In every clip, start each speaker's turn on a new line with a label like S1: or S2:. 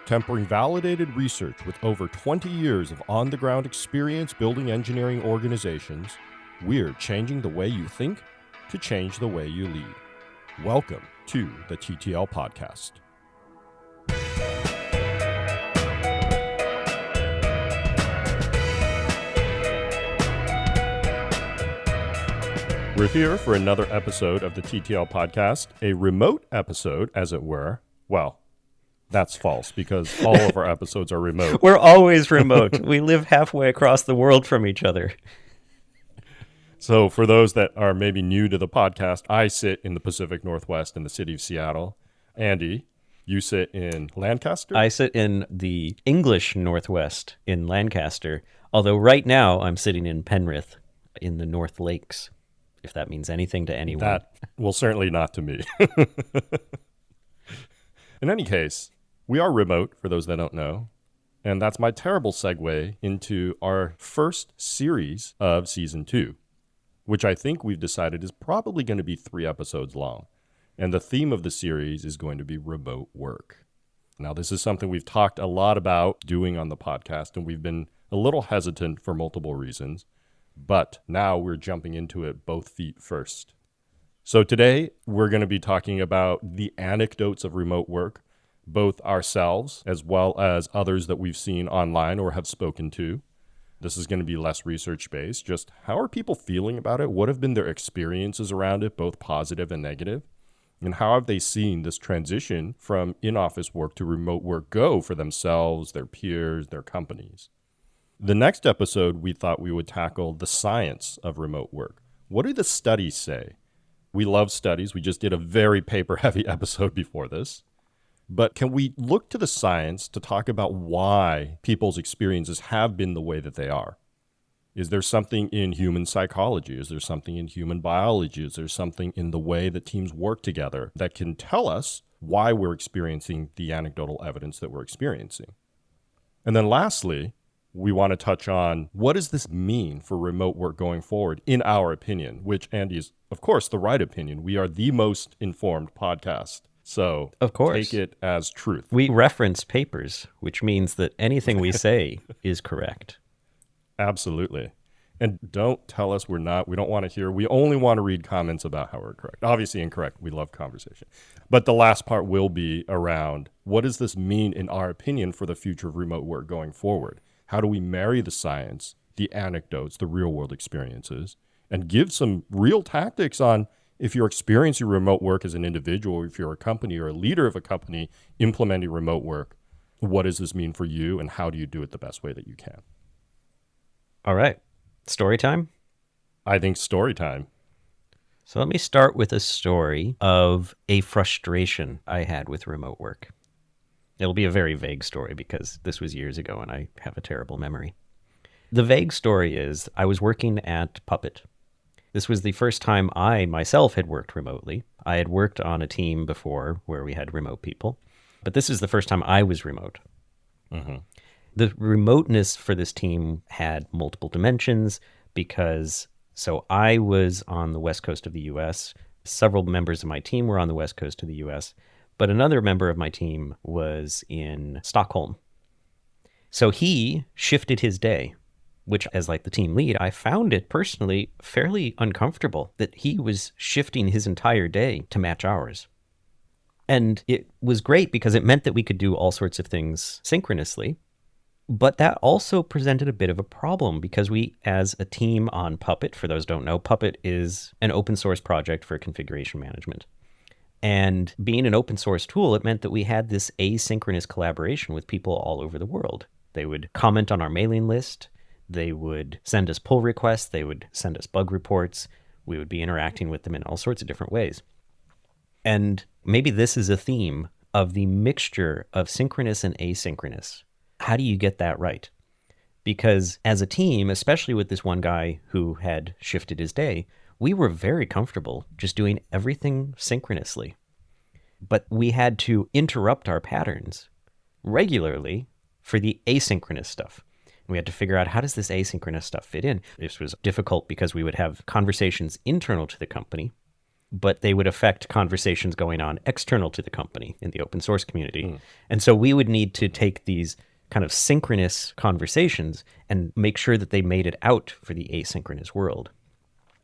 S1: Tempering validated research with over 20 years of on-the-ground experience building engineering organizations, we're changing the way you think to change the way you lead. Welcome to the TTL Podcast. We're here for another episode of the TTL Podcast, a remote episode, as it were. Well, that's false because all of our episodes are remote.
S2: We're always remote. We live halfway across the world from each other.
S1: So for those that are maybe new to the podcast, I sit in the Pacific Northwest in the city of Seattle. Andy, you sit in Lancaster?
S2: I sit in the English Northwest in Lancaster, although right now I'm sitting in Penrith in the North Lakes, if that means anything to anyone.
S1: That will certainly not to me. In any case, we are remote, for those that don't know, and that's my terrible segue into our first series of Season 2, which I think we've decided is probably going to be 3 episodes long. And the theme of the series is going to be remote work. Now, this is something we've talked a lot about doing on the podcast, and we've been a little hesitant for multiple reasons, but now we're jumping into it both feet first. So today, we're going to be talking about the anecdotes of remote work, both ourselves as well as others that we've seen online or have spoken to. This is going to be less research-based. Just how are people feeling about it? What have been their experiences around it, both positive and negative? And how have they seen this transition from in-office work to remote work go for themselves, their peers, their companies? The next episode, we thought we would tackle the science of remote work. What do the studies say? We love studies. We just did a very paper-heavy episode before this. But can we look to the science to talk about why people's experiences have been the way that they are? Is there something in human psychology? Is there something in human biology? Is there something in the way that teams work together that can tell us why we're experiencing the anecdotal evidence that we're experiencing? And then lastly, we want to touch on what does this mean for remote work going forward, in our opinion, which, Andy, is, of course, the right opinion. We are the most informed podcast. So
S2: of course,
S1: take it as truth.
S2: We reference papers, which means that anything we say is correct.
S1: Absolutely. And don't tell us we're not. We don't want to hear. We only want to read comments about how we're correct. Obviously incorrect. We love conversation. But the last part will be around what does this mean, in our opinion, for the future of remote work going forward? How do we marry the science, the anecdotes, the real-world experiences, and give some real tactics on if you're experiencing remote work as an individual, or if you're a company or a leader of a company implementing remote work, what does this mean for you and how do you do it the best way that you can?
S2: All right. Story time?
S1: I think story time.
S2: So let me start with a story of a frustration I had with remote work. It'll be a very vague story because this was years ago and I have a terrible memory. The vague story is I was working at Puppet. This was the first time I myself had worked remotely. I had worked on a team before where we had remote people, but this is the first time I was remote.
S1: Mm-hmm.
S2: The remoteness for this team had multiple dimensions because, so I was on the west coast of the U.S., several members of my team were on the west coast of the U.S., but another member of my team was in Stockholm. So he shifted his day, which as like the team lead, I found it personally fairly uncomfortable that he was shifting his entire day to match ours. And it was great because it meant that we could do all sorts of things synchronously. But that also presented a bit of a problem because we, as a team on Puppet, for those who don't know, Puppet is an open source project for configuration management. And being an open source tool, it meant that we had this asynchronous collaboration with people all over the world. They would comment on our mailing list. They would send us pull requests. They would send us bug reports. We would be interacting with them in all sorts of different ways. And maybe this is a theme of the mixture of synchronous and asynchronous. How do you get that right? Because as a team, especially with this one guy who had shifted his day, we were very comfortable just doing everything synchronously. But we had to interrupt our patterns regularly for the asynchronous stuff. We had to figure out, how does this asynchronous stuff fit in? This was difficult because we would have conversations internal to the company but they would affect conversations going on external to the company in the open source community. And so we would need to take these kind of synchronous conversations and make sure that they made it out for the asynchronous world.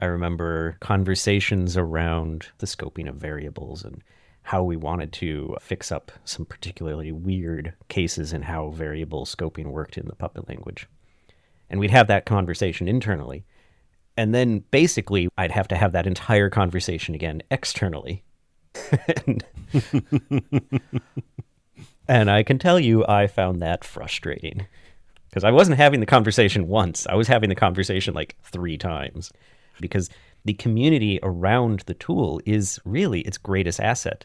S2: I remember conversations around the scoping of variables and how we wanted to fix up some particularly weird cases in how variable scoping worked in the Puppet language. And we'd have that conversation internally. And then basically, I'd have to have that entire conversation again externally. And I can tell you, I found that frustrating. Because I wasn't having the conversation once. I was having the conversation like 3 times. Because the community around the tool is really its greatest asset.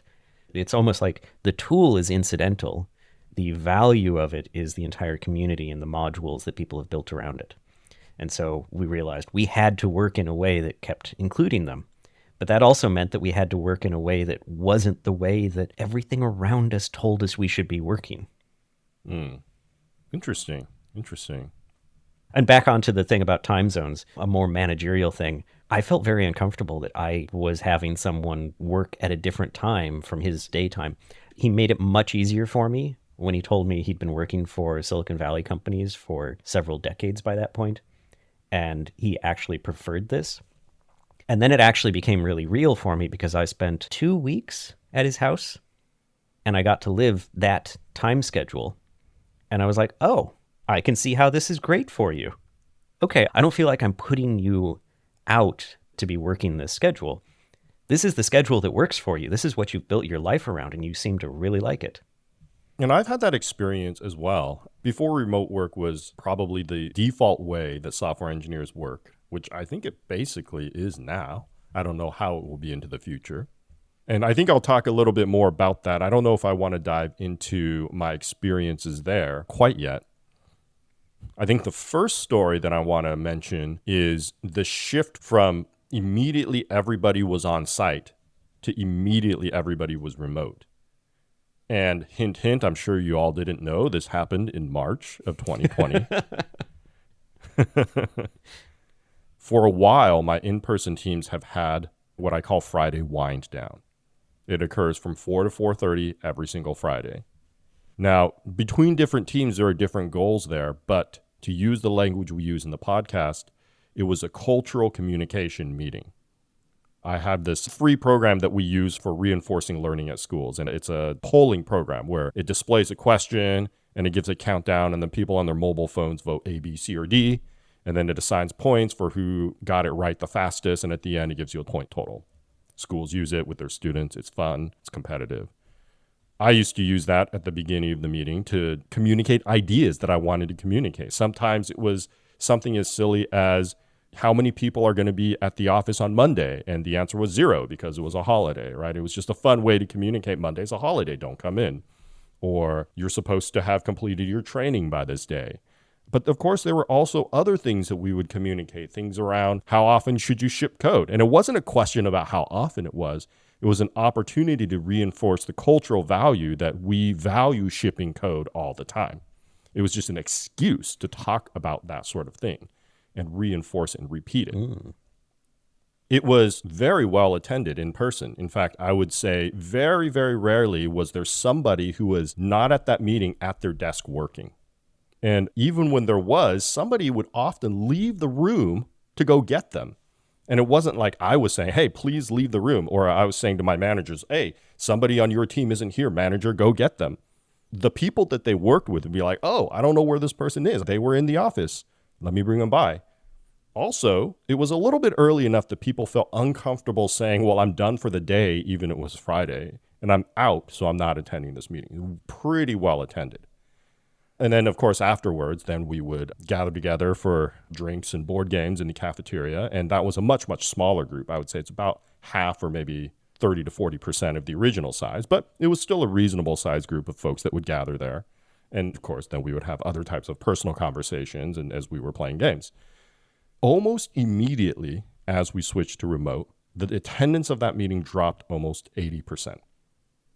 S2: It's almost like the tool is incidental. The value of it is the entire community and the modules that people have built around it. And so we realized we had to work in a way that kept including them. But that also meant that we had to work in a way that wasn't the way that everything around us told us we should be working.
S1: Interesting.
S2: And back onto the thing about time zones, a more managerial thing. I felt very uncomfortable that I was having someone work at a different time from his daytime. He made it much easier for me when he told me he'd been working for Silicon Valley companies for several decades by that point, and he actually preferred this. And then it actually became really real for me because I spent 2 weeks at his house, and I got to live that time schedule. And I was like, oh, I can see how this is great for you. Okay, I don't feel like I'm putting you out to be working this schedule. This is the schedule that works for you. This is what you've built your life around, and you seem to really like it.
S1: And I've had that experience as well. Before remote work was probably the default way that software engineers work, which I think it basically is now. I don't know how it will be into the future. And I think I'll talk a little bit more about that. I don't know if I want to dive into my experiences there quite yet. I think the first story that I want to mention is the shift from immediately everybody was on site to immediately everybody was remote. And hint, hint, I'm sure you all didn't know this happened in March of 2020. For a while, my in-person teams have had what I call Friday wind down. It occurs from 4 to 4:30 every single Friday. Now, between different teams, there are different goals there, but to use the language we use in the podcast, it was a cultural communication meeting. I have this free program that we use for reinforcing learning at schools, and it's a polling program where it displays a question and it gives a countdown, and then people on their mobile phones vote A, B, C, or D, and then it assigns points for who got it right the fastest, and at the end, it gives you a point total. Schools use it with their students. It's fun. It's competitive. I used to use that at the beginning of the meeting to communicate ideas that I wanted to communicate. Sometimes it was something as silly as how many people are going to be at the office on Monday? And the answer was 0 because it was a holiday, right? It was just a fun way to communicate Monday's a holiday, don't come in. Or you're supposed to have completed your training by this day. But of course, there were also other things that we would communicate, things around how often should you ship code? And it wasn't a question about how often it was. It was an opportunity to reinforce the cultural value that we value shipping code all the time. It was just an excuse to talk about that sort of thing and reinforce it and repeat it. It was very well attended in person. In fact, I would say very, very rarely was there somebody who was not at that meeting at their desk working. And even when there was, somebody would often leave the room to go get them. And it wasn't like I was saying, hey, please leave the room. Or I was saying to my managers, hey, somebody on your team isn't here, manager, go get them. The people that they worked with would be like, oh, I don't know where this person is. They were in the office. Let me bring them by. Also, it was a little bit early enough that people felt uncomfortable saying, well, I'm done for the day, even if it was Friday, and I'm out, so I'm not attending this meeting. Pretty well attended. And then, of course, afterwards, then we would gather together for drinks and board games in the cafeteria. And that was a much, much smaller group. I would say it's about half or maybe 30 to 40% of the original size. But it was still a reasonable size group of folks that would gather there. And, of course, then we would have other types of personal conversations and as we were playing games. Almost immediately, as we switched to remote, the attendance of that meeting dropped almost 80%.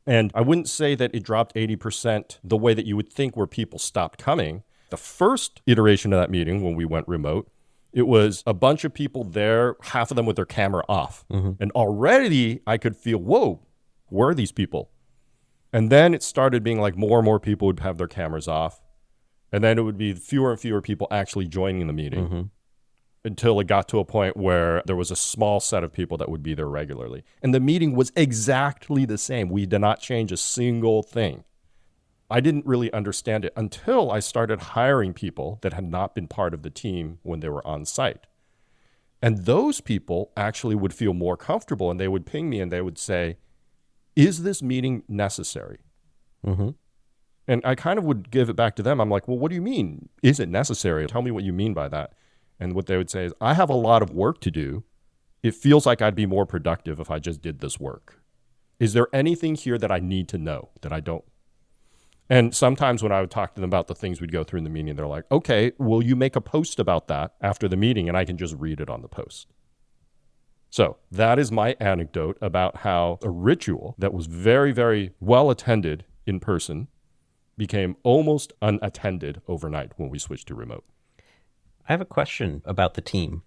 S1: And I wouldn't say that it dropped 80% the way that you would think where people stopped coming. The first iteration of that meeting when we went remote, It was a bunch of people there, half of them with their camera off. And already I could feel, whoa, where are these people? And then it started being like more and more people would have their cameras off. And then it would be fewer and fewer people actually joining the meeting until it got to a point where there was a small set of people that would be there regularly. And the meeting was exactly the same. We did not change a single thing. I didn't really understand it until I started hiring people that had not been part of the team when they were on site. And those people actually would feel more comfortable, and they would ping me and they would say, is this meeting necessary? And I kind of would give it back to them. I'm like, well, what do you mean? Is it necessary? Tell me what you mean by that. And what they would say is, I have a lot of work to do. It feels like I'd be more productive if I just did this work. Is there anything here that I need to know that I don't? And sometimes when I would talk to them about the things we'd go through in the meeting, they're like, okay, will you make a post about that after the meeting? And I can just read it on the post. So that is my anecdote about how a ritual that was very, very well attended in person became almost unattended overnight when we switched to remote.
S2: I have a question about the team.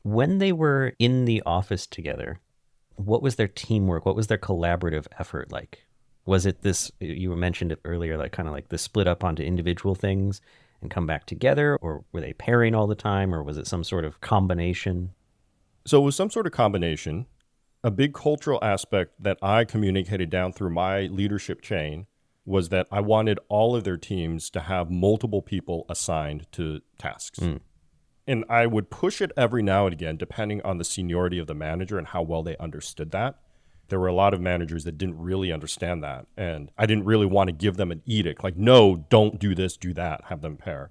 S2: When they were in the office together, what was their teamwork? What was their collaborative effort like? Was it this, you mentioned it earlier, like kind of like the split up onto individual things and come back together? Or were they pairing all the time? Or was it some sort of combination?
S1: So it was some sort of combination. A big cultural aspect that I communicated down through my leadership chain was that I wanted all of their teams to have multiple people assigned to tasks. And I would push it every now and again, depending on the seniority of the manager and how well they understood that. There were a lot of managers that didn't really understand that. And I didn't really want to give them an edict, like, no, don't do this, do that, have them pair.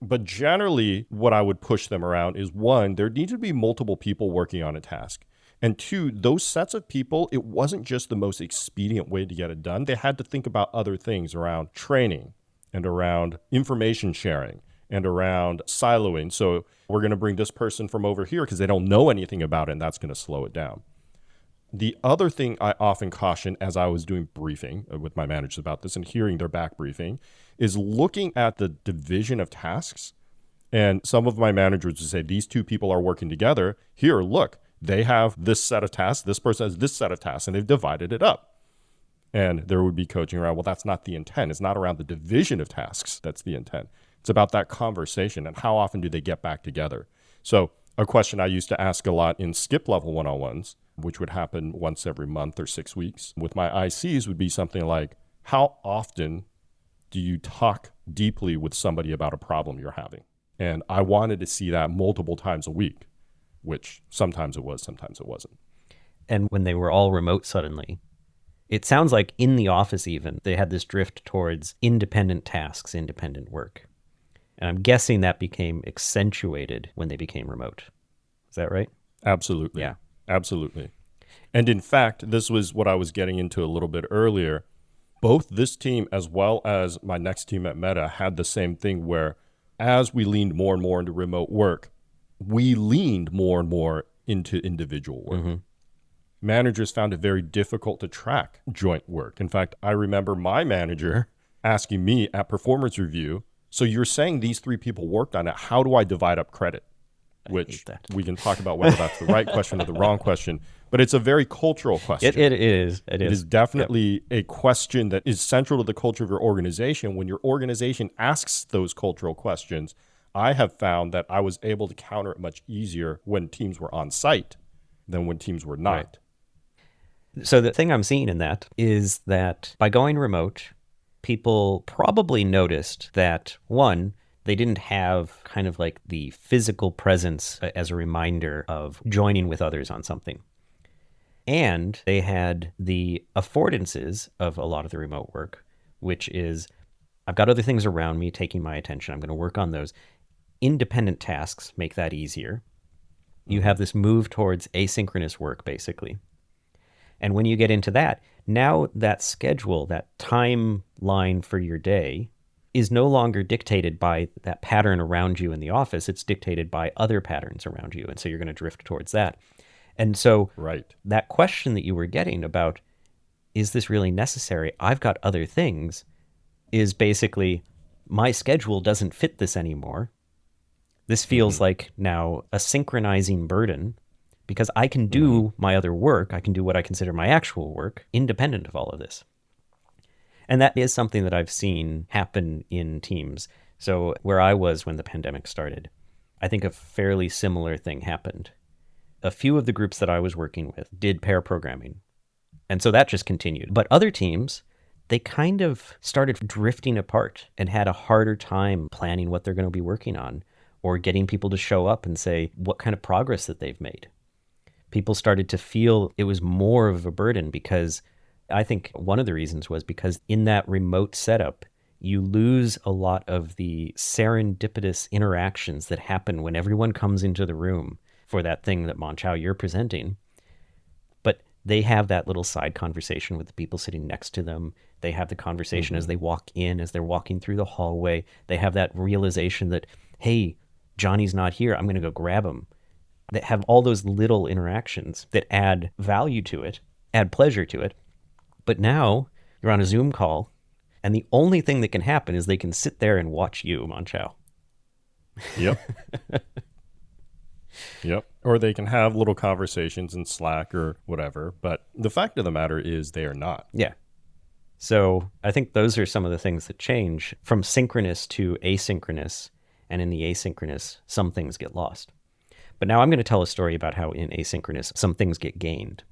S1: But generally, what I would push them around is, one, there needed to be multiple people working on a task. And two, those sets of people, it wasn't just the most expedient way to get it done. They had to think about other things around training and around information sharing and around siloing. So we're going to bring this person from over here because they don't know anything about it, and that's going to slow it down. The other thing I often caution as I was doing briefing with my managers about this and hearing their back briefing is looking at the division of tasks. And some of my managers would say, these two people are working together. Here, look, they have this set of tasks. This person has this set of tasks, and they've divided it up. And there would be coaching around, well, that's not the intent. It's not around the division of tasks. That's the intent. It's about that conversation and how often do they get back together. So a question I used to ask a lot in skip level one-on-ones, which would happen once every month or 6 weeks with my ICs, would be something like, how often do you talk deeply with somebody about a problem you're having? And I wanted to see that multiple times a week, which sometimes it was, sometimes it wasn't.
S2: And when they were all remote suddenly, it sounds like in the office even, they had this drift towards independent tasks, independent work. And I'm guessing that became accentuated when they became remote. Is that right?
S1: Absolutely.
S2: Yeah.
S1: Absolutely. And in fact, this was what I was getting into a little bit earlier. Both this team as well as my next team at Meta had the same thing where as we leaned more and more into remote work, we leaned more and more into individual work. Managers found it very difficult to track joint work. In fact, I remember my manager asking me at performance review, so you're saying these three people worked on it. How do I divide up credit? Which we can talk about whether that's the right question or the wrong question. But it's a very cultural question.
S2: It is. It
S1: is definitely a question that is central to the culture of your organization. When your organization asks those cultural questions, I have found that I was able to counter it much easier when teams were on site than when teams were not.
S2: Right. So the thing I'm seeing in that is that by going remote, people probably noticed that, one, they didn't have kind of like the physical presence as a reminder of joining with others on something. And they had the affordances of a lot of the remote work, which is, I've got other things around me taking my attention. I'm going to work on those. Independent tasks make that easier. You have this move towards asynchronous work, basically. And when you get into that, now that schedule, that timeline for your day is no longer dictated by that pattern around you in the office. It's dictated by other patterns around you. And so you're going to drift towards that. And so that question that you were getting about, is this really necessary? I've got other things, is basically my schedule doesn't fit this anymore. This feels like now a synchronizing burden because I can do my other work. I can do what I consider my actual work independent of all of this. And that is something that I've seen happen in teams. So where I was when the pandemic started, I think a fairly similar thing happened. A few of the groups that I was working with did pair programming. And so that just continued. But other teams, they kind of started drifting apart and had a harder time planning what they're going to be working on or getting people to show up and say what kind of progress that they've made. People started to feel it was more of a burden because I think one of the reasons was because in that remote setup, you lose a lot of the serendipitous interactions that happen when everyone comes into the room for that thing that Mon-Chaio you're presenting. But they have that little side conversation with the people sitting next to them. They have the conversation as they walk in, as they're walking through the hallway. They have that realization that, hey, Johnny's not here. I'm going to go grab him. That have all those little interactions that add value to it, add pleasure to it. But now you're on a Zoom call, and the only thing that can happen is they can sit there and watch you, Mon-Chaio.
S1: Yep. Yep. Or they can have little conversations in Slack or whatever. But the fact of the matter is they are not.
S2: Yeah. So I think those are some of the things that change from synchronous to asynchronous. And in the asynchronous, some things get lost. But now I'm going to tell a story about how in asynchronous, some things get gained.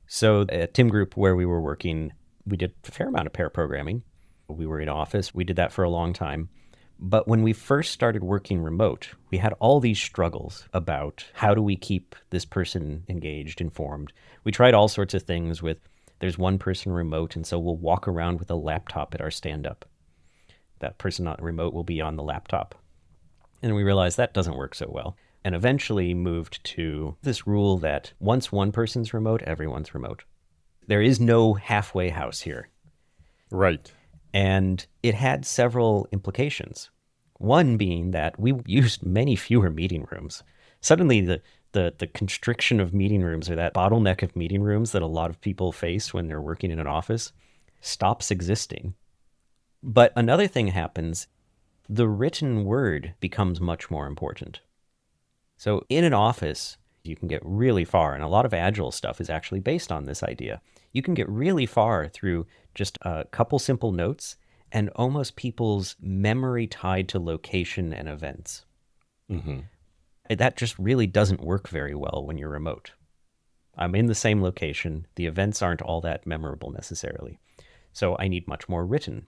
S2: So at Tim Group, where we were working, we did a fair amount of pair programming. We were in office. We did that for a long time. But when we first started working remote, we had all these struggles about how do we keep this person engaged, informed. We tried all sorts of things with, there's one person remote, and so we'll walk around with a laptop at our stand-up. That person not remote will be on the laptop. And we realized that doesn't work so well. And eventually moved to this rule that once one person's remote, everyone's remote. There is no halfway house here.
S1: Right.
S2: And it had several implications. One being that we used many fewer meeting rooms. Suddenly the constriction of meeting rooms, or that bottleneck of meeting rooms that a lot of people face when they're working in an office, stops existing. But another thing happens, the written word becomes much more important. So in an office, you can get really far, and a lot of Agile stuff is actually based on this idea. You can get really far through just a couple simple notes and almost people's memory tied to location and events. That just really doesn't work very well when you're remote. I'm in the same location. The events aren't all that memorable necessarily. So I need much more written.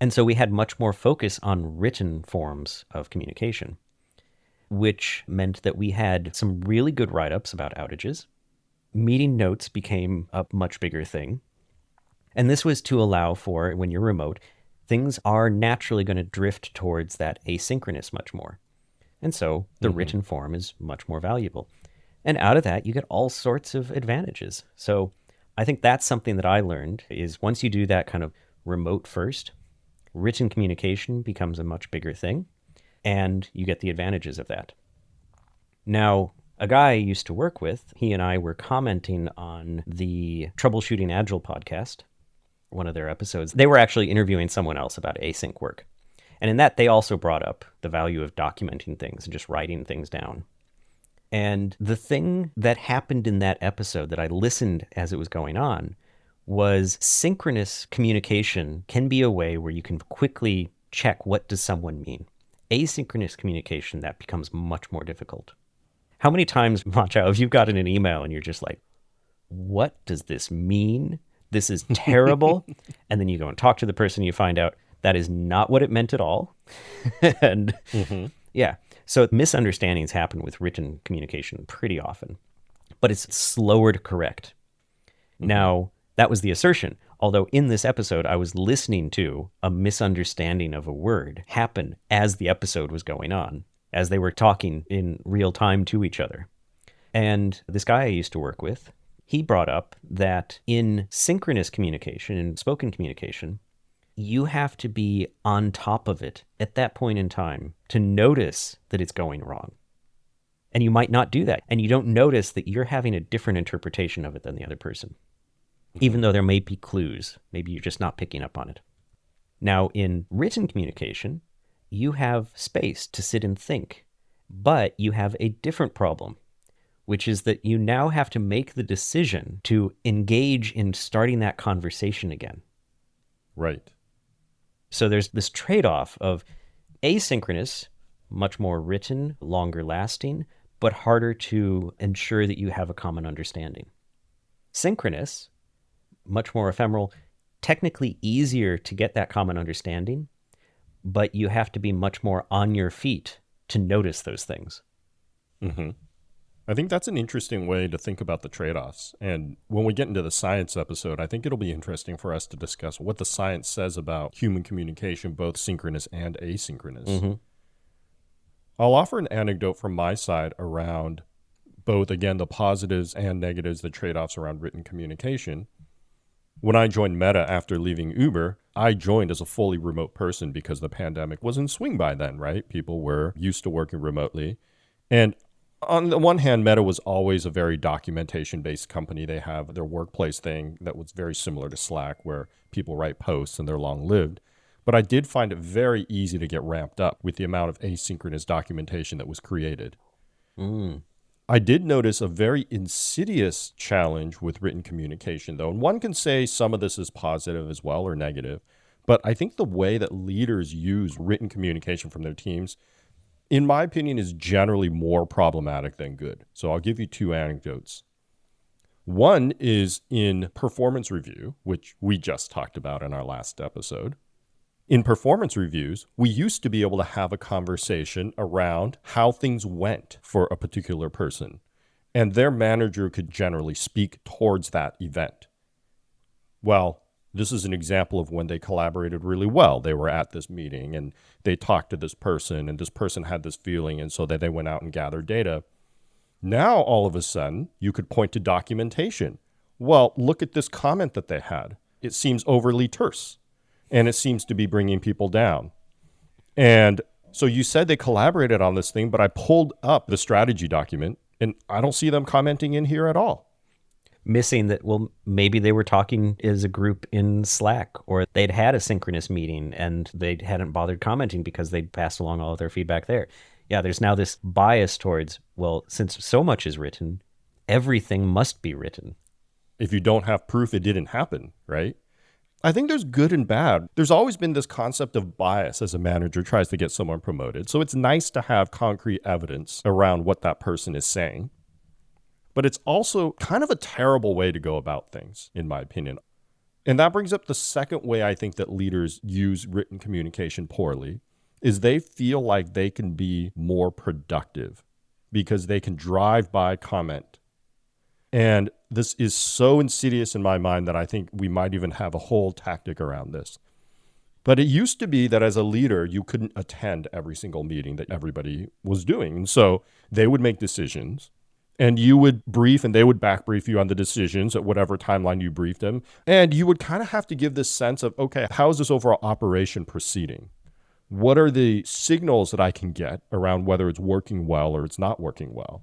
S2: And so we had much more focus on written forms of communication, which meant that we had some really good write-ups about outages. Meeting notes became a much bigger thing. And this was to allow for, when you're remote, things are naturally going to drift towards that asynchronous much more. And so the written form is much more valuable. And out of that, you get all sorts of advantages. So I think that's something that I learned is once you do that kind of remote first, written communication becomes a much bigger thing, and you get the advantages of that. Now, a guy I used to work with, he and I were commenting on the Troubleshooting Agile podcast, one of their episodes. They were actually interviewing someone else about async work. And in that, they also brought up the value of documenting things and just writing things down. And the thing that happened in that episode that I listened as it was going on was synchronous communication can be a way where you can quickly check what does someone mean. Asynchronous communication, that becomes much more difficult. How many times, Mon-Chaio, have you gotten an email and you're just like, what does this mean? This is terrible. And then you go and talk to the person, you find out that is not what it meant at all. And yeah, so misunderstandings happen with written communication pretty often, but it's slower to correct. Now, that was the assertion. Although in this episode, I was listening to a misunderstanding of a word happen as the episode was going on, as they were talking in real time to each other. And this guy I used to work with, he brought up that in synchronous communication, in spoken communication, you have to be on top of it at that point in time to notice that it's going wrong. And you might not do that. And you don't notice that you're having a different interpretation of it than the other person, even though there may be clues. Maybe you're just not picking up on it. Now, in written communication, you have space to sit and think. But you have a different problem, which is that you now have to make the decision to engage in starting that conversation again.
S1: Right.
S2: So there's this trade-off of asynchronous, much more written, longer lasting, but harder to ensure that you have a common understanding. Synchronous, much more ephemeral, technically easier to get that common understanding, but you have to be much more on your feet to notice those things.
S1: Mm-hmm. I think that's an interesting way to think about the trade-offs. And when we get into the science episode, I think it'll be interesting for us to discuss what the science says about human communication, both synchronous and asynchronous.
S2: Mm-hmm.
S1: I'll offer an anecdote from my side around both, again, the positives and negatives, the trade-offs around written communication. When I joined Meta after leaving Uber, I joined as a fully remote person because the pandemic was in swing by then, right? People were used to working remotely. And on the one hand, Meta was always a very documentation-based company. They have their workplace thing that was very similar to Slack, where people write posts and they're long-lived. But I did find it very easy to get ramped up with the amount of asynchronous documentation that was created. I did notice a very insidious challenge with written communication, though. And one can say some of this is positive as well or negative. But I think the way that leaders use written communication from their teams, in my opinion, is generally more problematic than good. So I'll give you two anecdotes. One is in performance review, which we just talked about in our last episode. In performance reviews, we used to be able to have a conversation around how things went for a particular person, and their manager could generally speak towards that event. Well, this is an example of when they collaborated really well. They were at this meeting and they talked to this person and this person had this feeling, and so they went out and gathered data. Now, all of a sudden, you could point to documentation. Well, look at this comment that they had. It seems overly terse. And it seems to be bringing people down. And so you said they collaborated on this thing, but I pulled up the strategy document, and I don't see them commenting in here at all.
S2: Missing that, well, maybe they were talking as a group in Slack, or they'd had a synchronous meeting and they hadn't bothered commenting because they'd passed along all of their feedback there. Yeah, there's now this bias towards, well, since so much is written, everything must be written.
S1: If you don't have proof, it didn't happen, right? I think there's good and bad. There's always been this concept of bias as a manager tries to get someone promoted. So it's nice to have concrete evidence around what that person is saying. But it's also kind of a terrible way to go about things, in my opinion. And that brings up the second way I think that leaders use written communication poorly, is they feel like they can be more productive because they can drive by comment. And this is so insidious in my mind that I think we might even have a whole tactic around this. But it used to be that as a leader, you couldn't attend every single meeting that everybody was doing. And so they would make decisions and you would brief and they would back brief you on the decisions at whatever timeline you briefed them. And you would kind of have to give this sense of, okay, how is this overall operation proceeding? What are the signals that I can get around whether it's working well or it's not working well?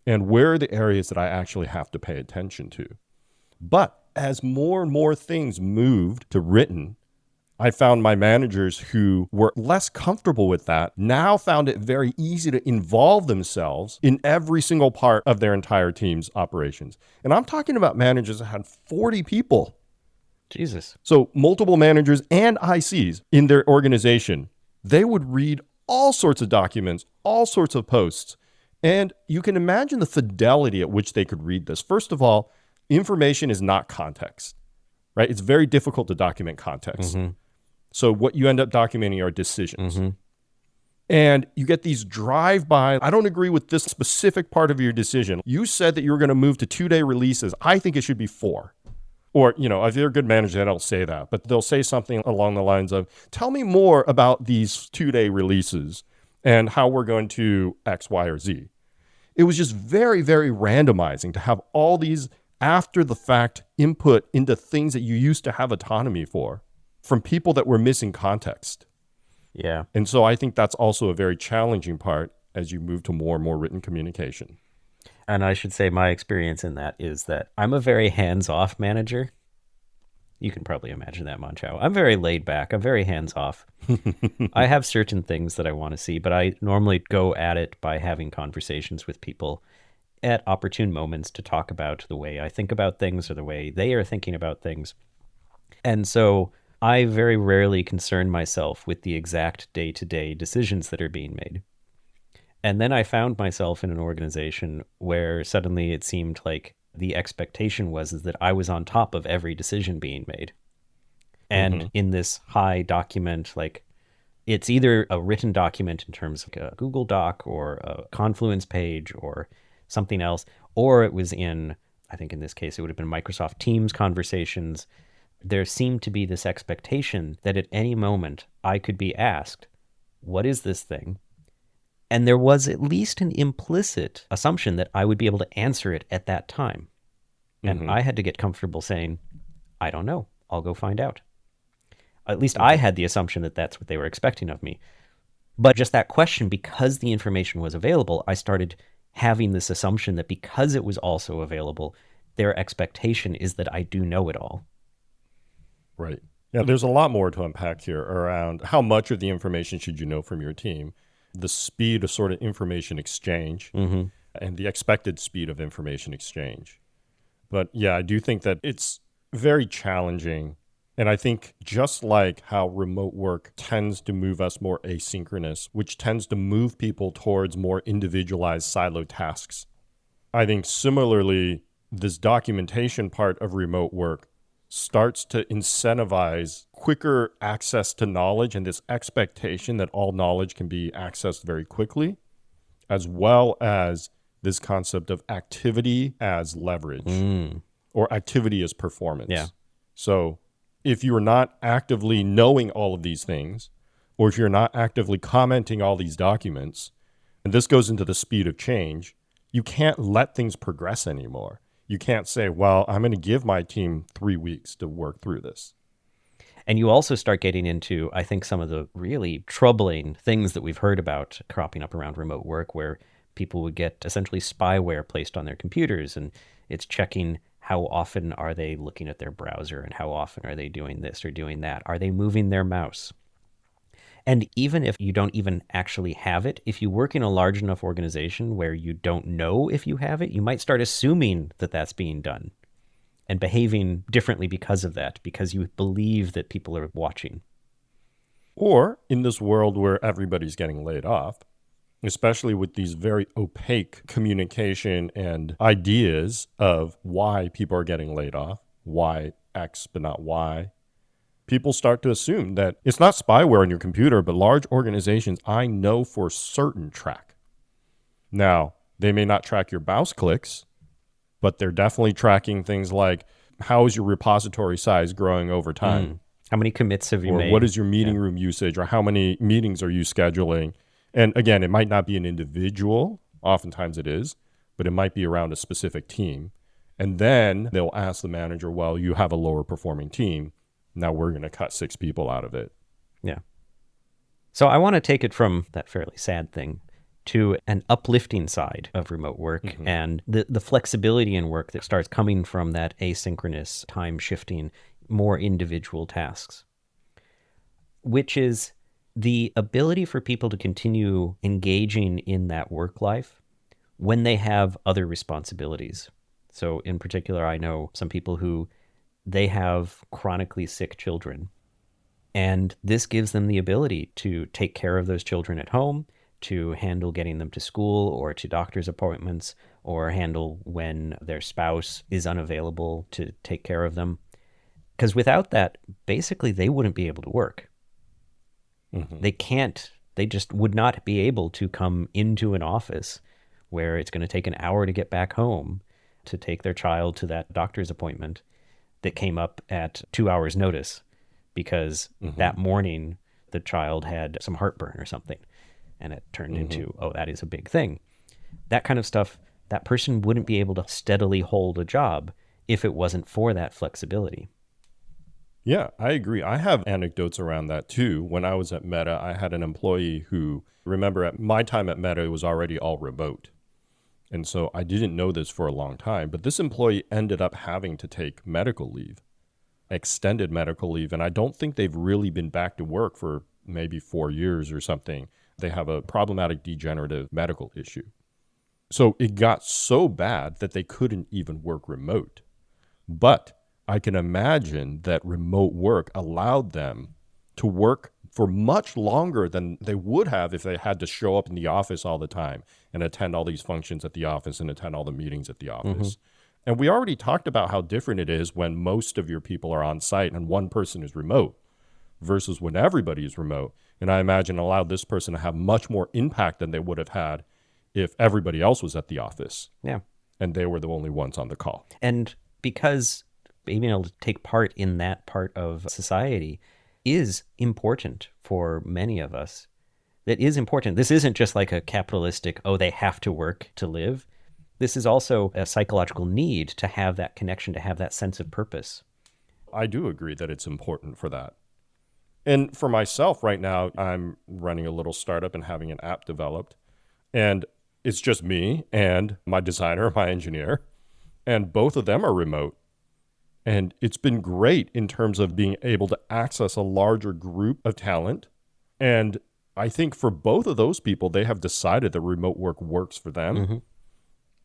S1: And where are the areas that I actually have to pay attention to? But as more and more things moved to written, I found my managers who were less comfortable with that now found it very easy to involve themselves in every single part of their entire team's operations. And I'm talking about managers that had 40 people.
S2: Jesus.
S1: So multiple managers and ICs in their organization. They would read all sorts of documents, all sorts of posts. And you can imagine the fidelity at which they could read this. First of all, information is not context, right? It's very difficult to document context. Mm-hmm. So what you end up documenting are decisions. Mm-hmm. And you get these drive-by, I don't agree with this specific part of your decision. You said that you were going to move to 2-day releases. I think it should be 4. Or, if you're a good manager, they don't say that, but they'll say something along the lines of, tell me more about these 2-day releases and how we're going to X, Y, or Z. It was just very, very randomizing to have all these after the fact input into things that you used to have autonomy for from people that were missing context.
S2: Yeah.
S1: And so I think that's also a very challenging part as you move to more and more written communication.
S2: And I should say my experience in that is that I'm a very hands-off manager. You can probably imagine that, Mon-Chaio. I'm very laid back. I'm very hands off. I have certain things that I want to see, but I normally go at it by having conversations with people at opportune moments to talk about the way I think about things or the way they are thinking about things. And so I very rarely concern myself with the exact day-to-day decisions that are being made. And then I found myself in an organization where suddenly it seemed like the expectation was is that I was on top of every decision being made. And in this high document, like it's either a written document in terms of a Google Doc or a Confluence page or something else, or it was in, I think in this case, it would have been Microsoft Teams conversations. There seemed to be this expectation that at any moment I could be asked, what is this thing? And there was at least an implicit assumption that I would be able to answer it at that time. And I had to get comfortable saying, I don't know. I'll go find out. At least I had the assumption that that's what they were expecting of me. But just that question, because the information was available, I started having this assumption that because it was also available, their expectation is that I do know it all.
S1: Right. Yeah, there's a lot more to unpack here around how much of the information should you know from your team, the speed of sort of information exchange, and the expected speed of information exchange. But yeah, I do think that it's very challenging. And I think just like how remote work tends to move us more asynchronous, which tends to move people towards more individualized siloed tasks, I think similarly, this documentation part of remote work starts to incentivize quicker access to knowledge and this expectation that all knowledge can be accessed very quickly, as well as this concept of activity as leverage or activity as performance.
S2: Yeah.
S1: So if you're not actively knowing all of these things, or if you're not actively commenting all these documents, and this goes into the speed of change, you can't let things progress anymore. You can't say, well, I'm going to give my team 3 weeks to work through this.
S2: And you also start getting into, I think, some of the really troubling things that we've heard about cropping up around remote work, where people would get essentially spyware placed on their computers, and it's checking how often are they looking at their browser and how often are they doing this or doing that. Are they moving their mouse? And even if you don't even actually have it, if you work in a large enough organization where you don't know if you have it, you might start assuming that that's being done and behaving differently because of that, because you believe that people are watching.
S1: Or in this world where everybody's getting laid off, especially with these very opaque communication and ideas of why people are getting laid off, why X but not Y, people start to assume that it's not spyware on your computer, but large organizations I know for certain track. Now, they may not track your mouse clicks, but they're definitely tracking things like, how is your repository size growing over time?
S2: How many commits have you made?
S1: Or what is your meeting room usage? Or how many meetings are you scheduling? And again, it might not be an individual. Oftentimes it is, but it might be around a specific team. And then they'll ask the manager, well, you have a lower performing team. Now we're going to cut 6 people out of it.
S2: Yeah. So I want to take it from that fairly sad thing to an uplifting side of remote work and the flexibility in work that starts coming from that asynchronous time shifting, more individual tasks, which is the ability for people to continue engaging in that work life when they have other responsibilities. So in particular, I know some people who they have chronically sick children, and this gives them the ability to take care of those children at home, to handle getting them to school or to doctor's appointments, or handle when their spouse is unavailable to take care of them. Because without that, basically, they wouldn't be able to work. They can't, they just would not be able to come into an office where it's going to take an hour to get back home to take their child to that doctor's appointment that came up at 2 hours notice because that morning the child had some heartburn or something. And it turned into, oh, that is a big thing. That kind of stuff, that person wouldn't be able to steadily hold a job if it wasn't for that flexibility.
S1: Yeah, I agree. I have anecdotes around that too. When I was at Meta, I had an employee who, remember at my time at Meta, it was already all remote. And so I didn't know this for a long time, but this employee ended up having to take medical leave extended medical leave, and I don't think they've really been back to work for maybe 4 years or something. They have a problematic degenerative medical issue. So it got so bad that they couldn't even work remote. But I can imagine that remote work allowed them to work for much longer than they would have if they had to show up in the office all the time and attend all these functions at the office and attend all the meetings at the office. And we already talked about how different it is when most of your people are on site and one person is remote versus when everybody is remote. And I imagine allowed this person to have much more impact than they would have had if everybody else was at the office.
S2: Yeah.
S1: And they were the only ones on the call.
S2: And because being able to take part in that part of society is important for many of us. That is important. This isn't just like a capitalistic, oh, they have to work to live. This is also a psychological need to have that connection, to have that sense of purpose.
S1: I do agree that it's important for that. And for myself right now, I'm running a little startup and having an app developed. And it's just me and my designer, my engineer, and both of them are remote. And it's been great in terms of being able to access a larger group of talent. And I think for both of those people, they have decided that remote work works for them.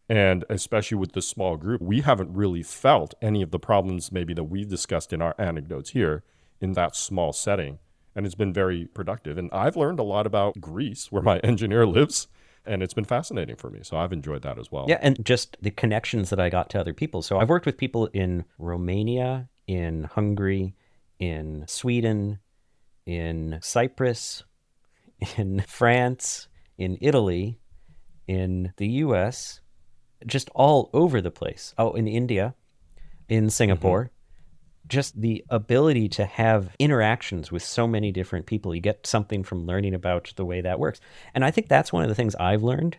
S1: And especially with this small group, we haven't really felt any of the problems maybe that we've discussed in our anecdotes here in that small setting. And it's been very productive. And I've learned a lot about Greece, where my engineer lives. And it's been fascinating for me. So I've enjoyed that as well.
S2: Yeah, and just the connections that I got to other people. So I've worked with people in Romania, in Hungary, in Sweden, in Cyprus, in France, in Italy, in the US, just all over the place. Oh, in India, in Singapore. Just the ability to have interactions with so many different people. You get something from learning about the way that works. And I think that's one of the things I've learned.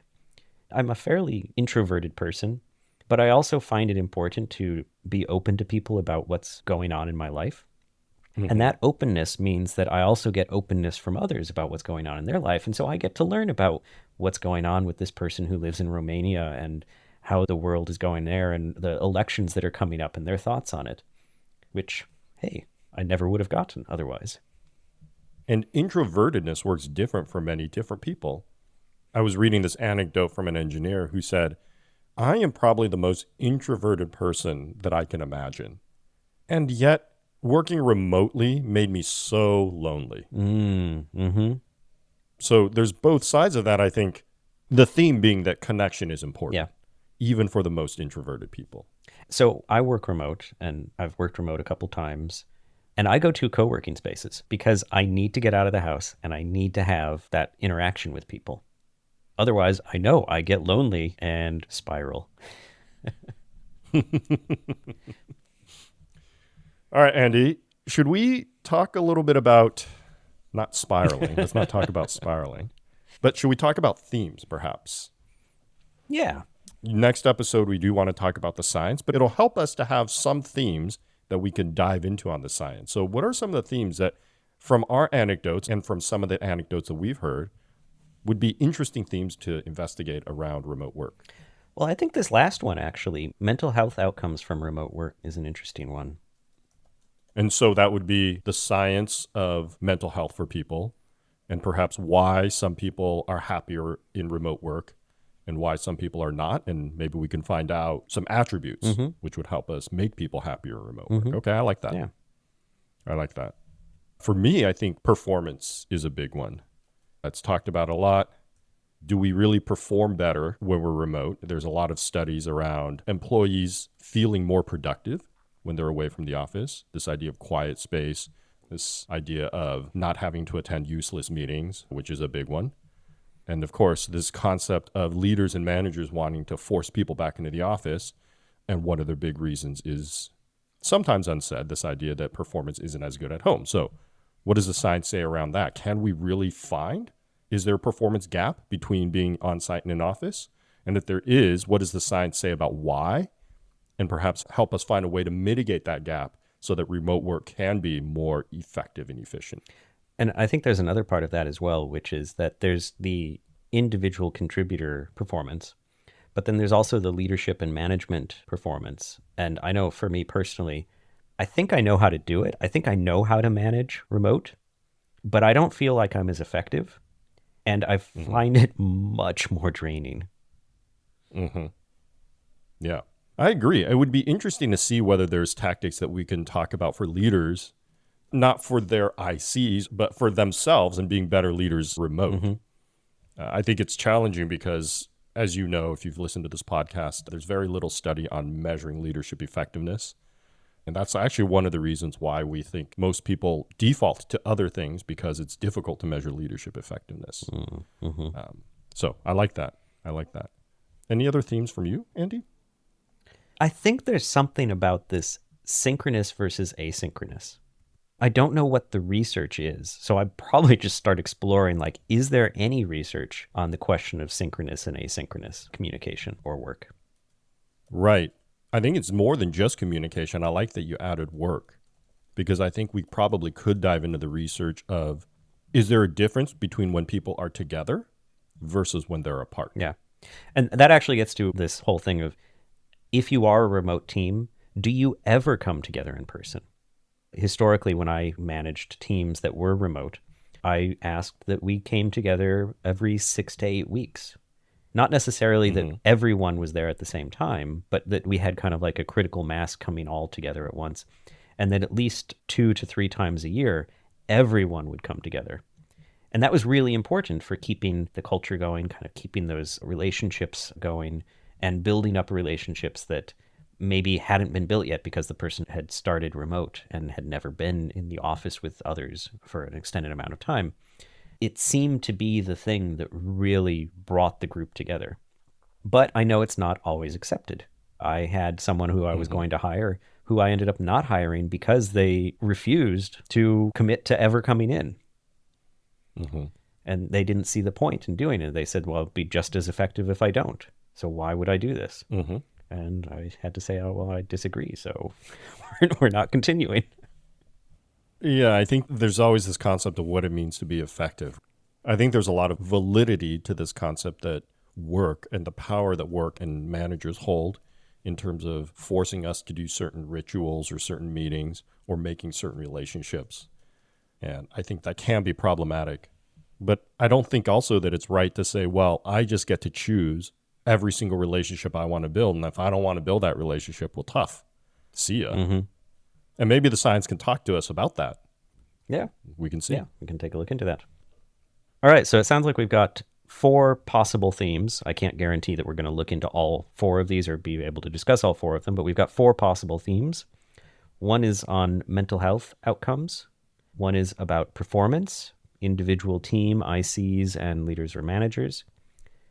S2: I'm a fairly introverted person, but I also find it important to be open to people about what's going on in my life. And that openness means that I also get openness from others about what's going on in their life. And so I get to learn about what's going on with this person who lives in Romania and how the world is going there and the elections that are coming up and their thoughts on it. Which, hey, I never would have gotten otherwise.
S1: And introvertedness works different for many different people. I was reading this anecdote from an engineer who said, I am probably the most introverted person that I can imagine. And yet, working remotely made me so lonely. So there's both sides of that, I think. The theme being that connection is important, even for the most introverted people.
S2: So I work remote, and I've worked remote a couple times, and I go to co-working spaces because I need to get out of the house and I need to have that interaction with people. Otherwise, I know I get lonely and spiral.
S1: All right, Andy, should we talk a little bit about, not spiraling, let's not talk about spiraling, but should we talk about themes perhaps?
S2: Yeah.
S1: Next episode, we do want to talk about the science, but it'll help us to have some themes that we can dive into on the science. So what are some of the themes that, from our anecdotes and from some of the anecdotes that we've heard, would be interesting themes to investigate around remote work?
S2: Well, I think this last one, actually, mental health outcomes from remote work, is an interesting one.
S1: And so that would be the science of mental health for people and perhaps why some people are happier in remote work and why some people are not. And maybe we can find out some attributes which would help us make people happier in remote work. Okay, I like that.
S2: Yeah.
S1: I like that. For me, I think performance is a big one. That's talked about a lot. Do we really perform better when we're remote? There's a lot of studies around employees feeling more productive when they're away from the office. This idea of quiet space, this idea of not having to attend useless meetings, which is a big one. And of course, this concept of leaders and managers wanting to force people back into the office. And one of their big reasons is sometimes unsaid, this idea that performance isn't as good at home. So what does the science say around that? Can we really find, is there a performance gap between being on site and in office? And if there is, what does the science say about why? And perhaps help us find a way to mitigate that gap so that remote work can be more effective and efficient.
S2: And I think there's another part of that as well, which is that there's the individual contributor performance, but then there's also the leadership and management performance. And I know for me personally, I think I know how to do it. I think I know how to manage remote, but I don't feel like I'm as effective. And I
S1: Mm-hmm.
S2: find it much more draining.
S1: Mm-hmm. Yeah, I agree. It would be interesting to see whether there's tactics that we can talk about for leaders, not for their ICs, but for themselves and being better leaders remote.
S2: Mm-hmm.
S1: I think it's challenging because, as you know, if you've listened to this podcast, there's very little study on measuring leadership effectiveness. And that's actually one of the reasons why we think most people default to other things, because it's difficult to measure leadership effectiveness.
S2: Mm-hmm.
S1: So I like that. I like that. Any other themes from you, Andy?
S2: I think there's something about this synchronous versus asynchronous. I don't know what the research is, so I'd probably just start exploring, like, is there any research on the question of synchronous and asynchronous communication or work?
S1: Right. I think it's more than just communication. I like that you added work, because I think we probably could dive into the research of, is there a difference between when people are together versus when they're apart?
S2: Yeah. And that actually gets to this whole thing of, if you are a remote team, do you ever come together in person? Historically, when I managed teams that were remote, I asked that we came together every 6 to 8 weeks. Not necessarily that everyone was there at the same time, but that we had kind of like a critical mass coming all together at once. And that at least 2 to 3 times a year, everyone would come together. And that was really important for keeping the culture going, kind of keeping those relationships going and building up relationships that maybe hadn't been built yet because the person had started remote and had never been in the office with others for an extended amount of time. It seemed to be the thing that really brought the group together. But I know it's not always accepted. I had someone who I was going to hire who I ended up not hiring because they refused to commit to ever coming in.
S1: Mm-hmm.
S2: And they didn't see the point in doing it. They said, well, it'd be just as effective if I don't. So why would I do this?
S1: Mm-hmm.
S2: And I had to say, oh, well, I disagree. So we're not continuing.
S1: Yeah, I think there's always this concept of what it means to be effective. I think there's a lot of validity to this concept that work and the power that work and managers hold in terms of forcing us to do certain rituals or certain meetings or making certain relationships. And I think that can be problematic. But I don't think also that it's right to say, well, I just get to choose every single relationship I want to build. And if I don't want to build that relationship, well, tough. See ya.
S2: Mm-hmm.
S1: And maybe the science can talk to us about that.
S2: Yeah.
S1: We can see.
S2: Yeah, we can take a look into that. All right, so it sounds like we've got 4 possible themes. I can't guarantee that we're going to look into all 4 of these or be able to discuss all 4 of them, but we've got 4 possible themes. One is on mental health outcomes. One is about performance, individual team, ICs, and leaders or managers.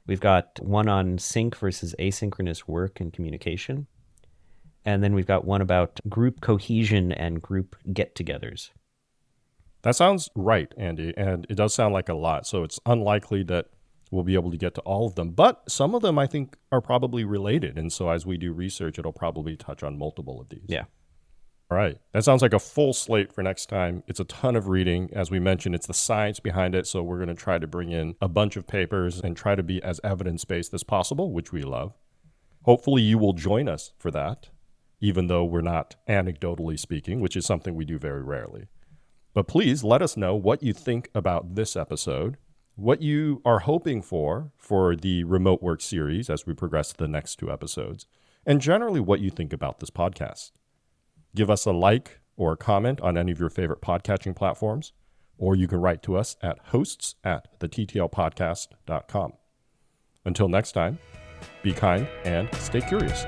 S2: We've got one on sync versus asynchronous work and communication. And then we've got one about group cohesion and group get-togethers.
S1: That sounds right, Andy, and it does sound like a lot. So it's unlikely that we'll be able to get to all of them, but some of them I think are probably related. And so as we do research, it'll probably touch on multiple of these.
S2: Yeah.
S1: All right. That sounds like a full slate for next time. It's a ton of reading. As we mentioned, it's the science behind it. So we're going to try to bring in a bunch of papers and try to be as evidence-based as possible, which we love. Hopefully you will join us for that, even though we're not anecdotally speaking, which is something we do very rarely. But please let us know what you think about this episode, what you are hoping for the remote work series as we progress to the next 2 episodes, and generally what you think about this podcast. Give us a like or a comment on any of your favorite podcatching platforms, or you can write to us at hosts@theTTLpodcast.com. Until next time, be kind and stay curious.